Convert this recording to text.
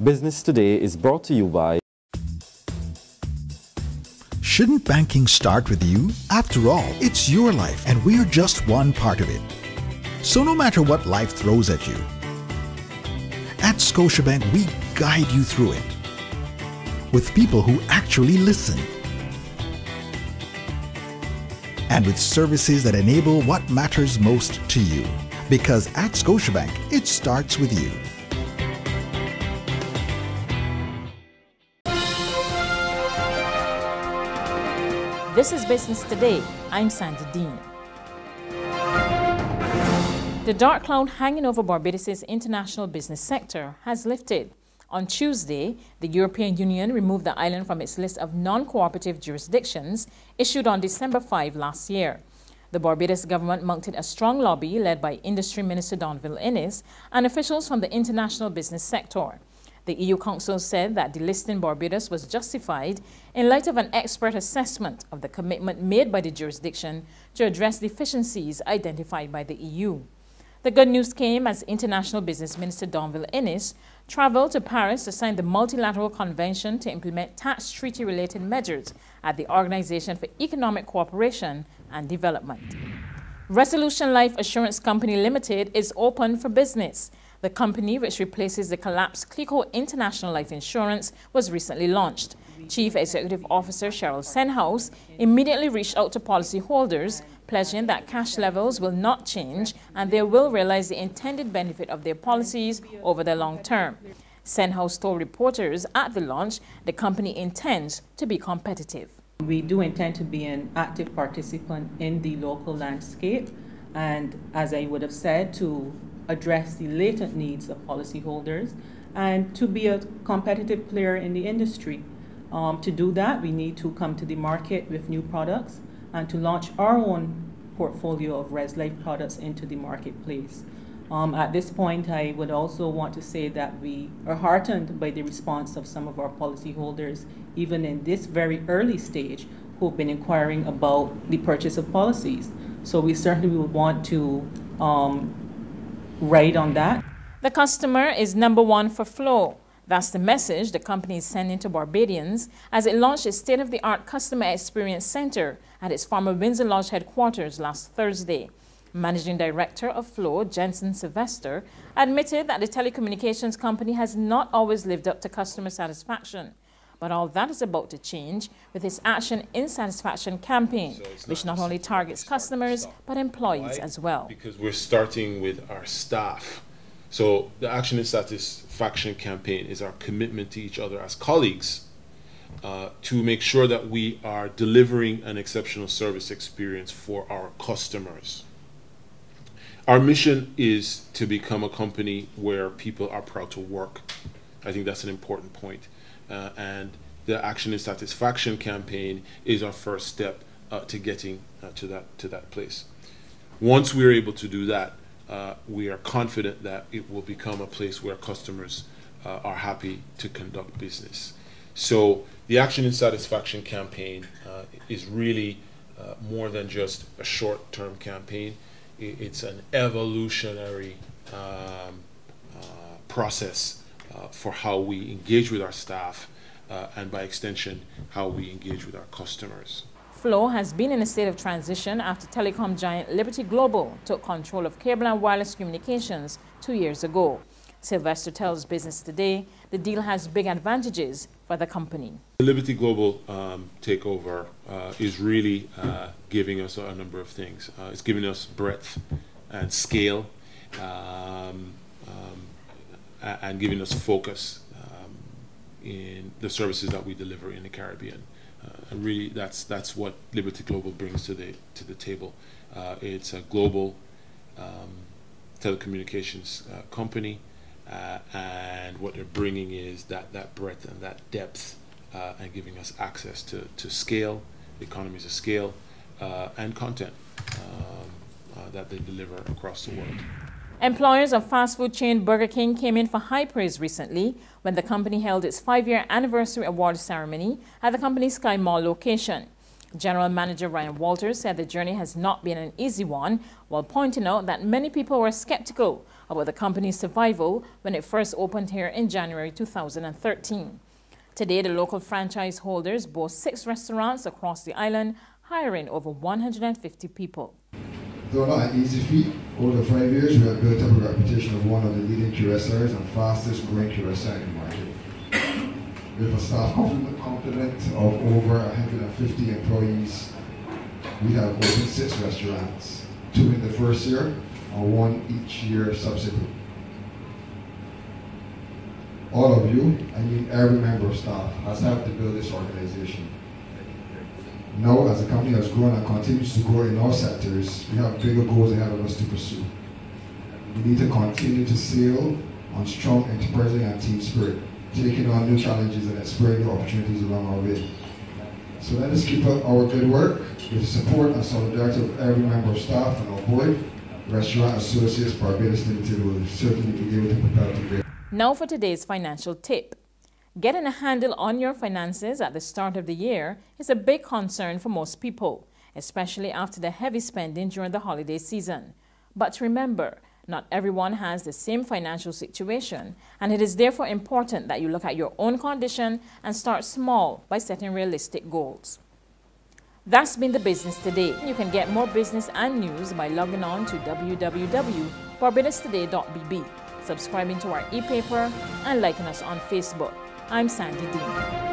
Business Today is brought to you by... Shouldn't banking start with you? After all, it's your life and we're just one part of it. So no matter what life throws at you, at Scotiabank we guide you through it with people who actually listen and with services that enable what matters most to you. Because at Scotiabank, it starts with you. This is Business Today. I'm Sandy Dean. The dark cloud hanging over Barbados' international business sector has lifted. On Tuesday, the European Union removed the island from its list of non-cooperative jurisdictions issued on December 5 last year. The Barbados government mounted a strong lobby led by Industry Minister Donville Innes and officials from the international business sector. The EU Council said that delisting Barbados was justified in light of an expert assessment of the commitment made by the jurisdiction to address deficiencies identified by the EU. The good news came as International Business Minister Donville Innes traveled to Paris to sign the Multilateral Convention to implement tax treaty-related measures at the Organization for Economic Cooperation and Development. Resolution Life Assurance Company Limited is open for business. The company, which replaces the collapsed Clico International Life Insurance, was recently launched. Chief Executive Officer Cheryl Senhouse immediately reached out to policyholders, pledging that cash levels will not change and they will realize the intended benefit of their policies over the long term. Senhouse told reporters at the launch the company intends to be competitive. We do intend to be an active participant in the local landscape and, as I would have said, to address the latent needs of policyholders and to be a competitive player in the industry. To do that, we need to come to the market with new products and to launch our own portfolio of Res Life products into the marketplace. At this point, I would also want to say that we are heartened by the response of some of our policyholders, even in this very early stage, who've been inquiring about the purchase of policies. So we certainly would want to ride on that. The customer is number one for Flow. That's the message the company is sending to Barbadians as it launched its state-of-the-art Customer Experience Center at its former Windsor Lodge headquarters last Thursday. Managing Director of Flow, Jensen Sylvester, admitted that the telecommunications company has not always lived up to customer satisfaction. But all that is about to change with its Action in Satisfaction campaign, which not only targets customers, but employees as well. Because we're starting with our staff. So the Action in Satisfaction campaign is our commitment to each other as colleagues to make sure that we are delivering an exceptional service experience for our customers. Our mission is to become a company where people are proud to work. I think that's an important point. And the Action in Satisfaction campaign is our first step to getting to that place. Once we're able to do that, we are confident that it will become a place where customers are happy to conduct business. So the Action in Satisfaction campaign is really more than just a short-term campaign. It's an evolutionary process for how we engage with our staff and by extension how we engage with our customers. Flow has been in a state of transition after telecom giant Liberty Global took control of cable and wireless communications 2 years ago. Sylvester tells Business Today the deal has big advantages for the company. The Liberty Global takeover is really giving us a number of things. It's giving us breadth and scale and giving us focus in the services that we deliver in the Caribbean. And really, that's what Liberty Global brings to the table. It's a global telecommunications company, and what they're bringing is that breadth and that depth, and giving us access to scale, economies of scale, and content that they deliver across the world. Employers of fast food chain Burger King came in for high praise recently when the company held its 5-year anniversary award ceremony at the company's Sky Mall location. General Manager Ryan Walters said the journey has not been an easy one, while pointing out that many people were skeptical about the company's survival when it first opened here in January 2013. Today, the local franchise holders boast 6 restaurants across the island, hiring over 150 people. Though not an easy feat, over the 5 years we have built up a reputation of one of the leading QSRs and fastest growing QSR in the market. With a staff complement of over 150 employees, we have opened 6 restaurants, 2 in the first year and 1 each year subsequent. All of you, I mean every member of staff, has helped to build this organization. Now, as the company has grown and continues to grow in all sectors, we have bigger goals ahead of us to pursue. We need to continue to sail on strong enterprising and team spirit, taking on new challenges and exploring new opportunities along our way. So let us keep up our good work with the support and solidarity of every member of staff and our board. Restaurant Associates Barbados Limited will certainly be able to propel to great. Now for today's financial tip. Getting a handle on your finances at the start of the year is a big concern for most people, especially after the heavy spending during the holiday season. But remember, not everyone has the same financial situation, and it is therefore important that you look at your own condition and start small by setting realistic goals. That's been the business today. You can get more business and news by logging on to www.barbadostoday.bb, subscribing to our e-paper, and liking us on Facebook. I'm Sandy Dean.